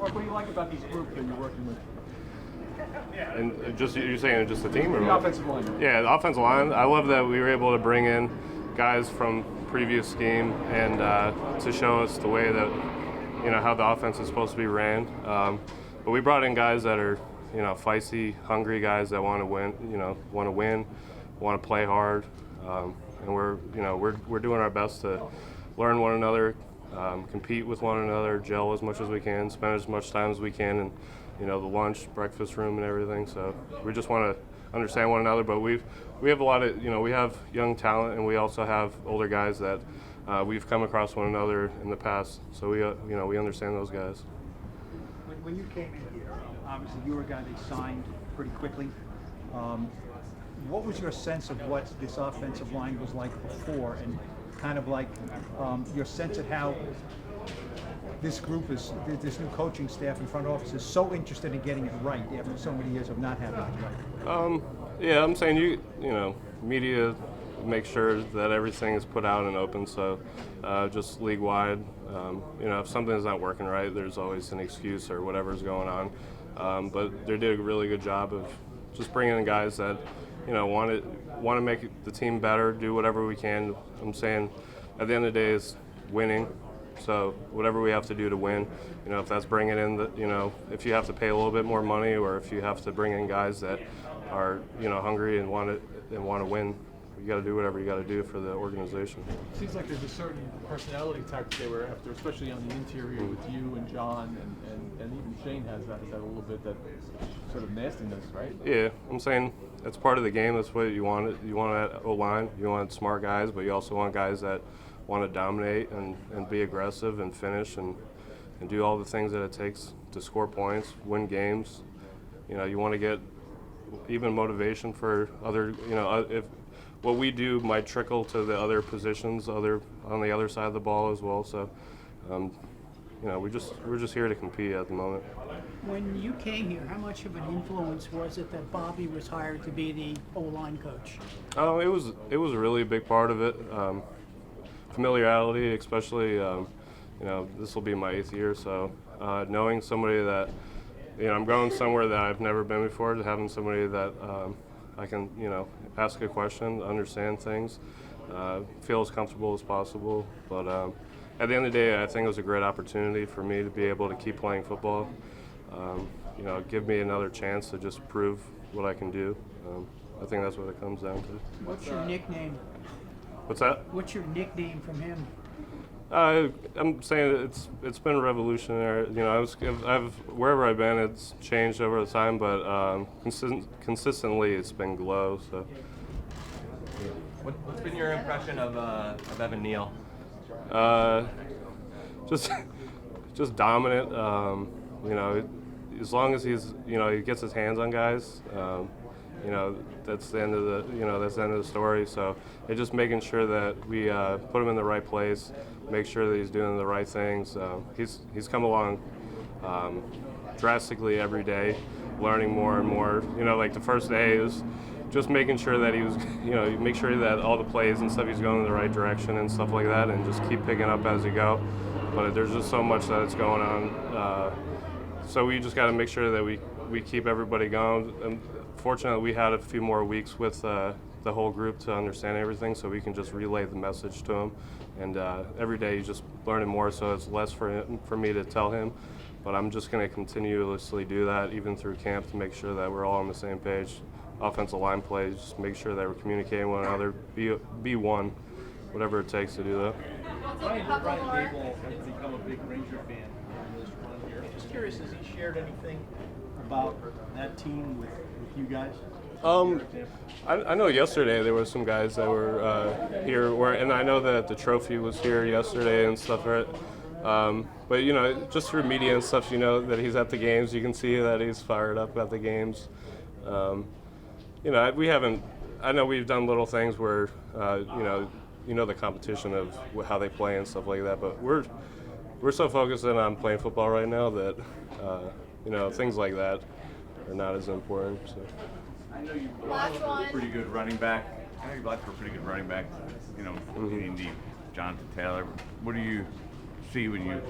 Mark, what do you like about these groups that you're working with? And just you're saying just the team or The what? offensive line. Yeah, the offensive line. I love that we were able to bring in guys from previous scheme and to show us the way that how the offense is supposed to be ran. But we brought in guys that are feisty, hungry guys that want to win, want to play hard, and we're doing our best to learn one another, compete with one another, gel as much as we can, spend as much time as we can, and the lunch, breakfast room, and everything. So we just want to understand one another. But we have a lot of we have young talent, and we also have older guys that we've come across one another in the past. So we understand those guys. When you came in here, obviously you were a guy they signed pretty quickly. What was your sense of what this offensive line was like before, and kind of like your sense of how this group is, this new coaching staff and front office is so interested in getting it right after so many years of not having it right? Yeah, I'm saying media make sure that everything is put out and open. So just league wide, if something's not working right, there's always an excuse or whatever's going on. But they did a really good job of just bringing in guys that want to make the team better, do whatever we can. I'm saying at the end of the day is winning. So whatever we have to do to win, if that's bringing in if you have to pay a little bit more money, or if you have to bring in guys that are hungry and want to win, you got to do whatever you got to do for the organization. It seems like there's a certain personality type that they were after, especially on the interior with you and John, and even Shane has that a little bit, that sort of nastiness, right? Yeah, I'm saying that's part of the game. That's what you want. You want that O-line. You want smart guys, but you also want guys that want to dominate and be aggressive and finish and do all the things that it takes to score points, win games. You want to get even motivation for other, if what we do might trickle to the other positions on the other side of the ball as well. So, we're just here to compete at the moment. When you came here, how much of an influence was it that Bobby was hired to be the O-line coach? It was a really big part of it. Familiarity, especially, this will be my 8th year, so knowing somebody that, I'm going somewhere that I've never been before, to having somebody that I can, ask a question, understand things, feel as comfortable as possible. But at the end of the day, I think it was a great opportunity for me to be able to keep playing football. Give me another chance to just prove what I can do. I think that's what it comes down to. What's your nickname? What's that? What's your nickname from him? I'm saying it's been revolutionary. Wherever I've been, it's changed over the time, but consistently it's been Glow. So. What's been your impression of Evan Neal? Just dominant. As long as he gets his hands on guys. That's the end of the story. So it's just making sure that we put him in the right place, make sure that he's doing the right things. He's come along drastically every day, learning more and more. Like the first day was just making sure that he was, make sure that all the plays and stuff, he's going in the right direction and stuff like that, and just keep picking up as you go. But there's just so much that's going on. So we just got to make sure that we keep everybody going. And fortunately, we had a few more weeks with the whole group to understand everything, so we can just relay the message to him. And every day he's just learning more, so it's less for me to tell him. But I'm just going to continuously do that, even through camp, to make sure that we're all on the same page. Offensive line plays, just make sure that we're communicating with one another, be one, whatever it takes to do that. Brian Gable has become a big Ranger fan in this run here. Just curious, has he shared anything about that team with you guys? I know yesterday there were some guys that were here, and I know that the trophy was here yesterday and stuff, right? But just through media and stuff, that he's at the games. You can see that he's fired up at the games. We haven't. I know we've done little things where, the competition of how they play and stuff like that. But we're so focused in on playing football right now that, things like that are not as important. So. I know you blocked for a pretty good running back. Getting the Jonathan Taylor. What do you see when you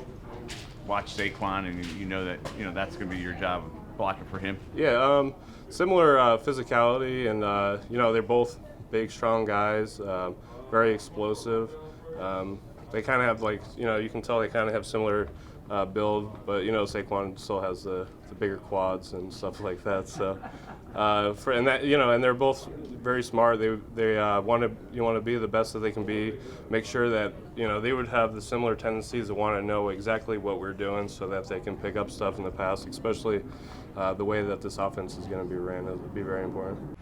watch Saquon and you know that that's going to be your job blocking for him? Yeah, similar physicality, and they're both big, strong guys, very explosive. They kind of have you can tell they kind of have similar build, but Saquon still has the bigger quads and stuff like that. So, and they're both very smart. They want to be the best that they can be. Make sure that they would have the similar tendencies to want to know exactly what we're doing, so that they can pick up stuff in the pass, especially the way that this offense is going to be ran. It would be very important.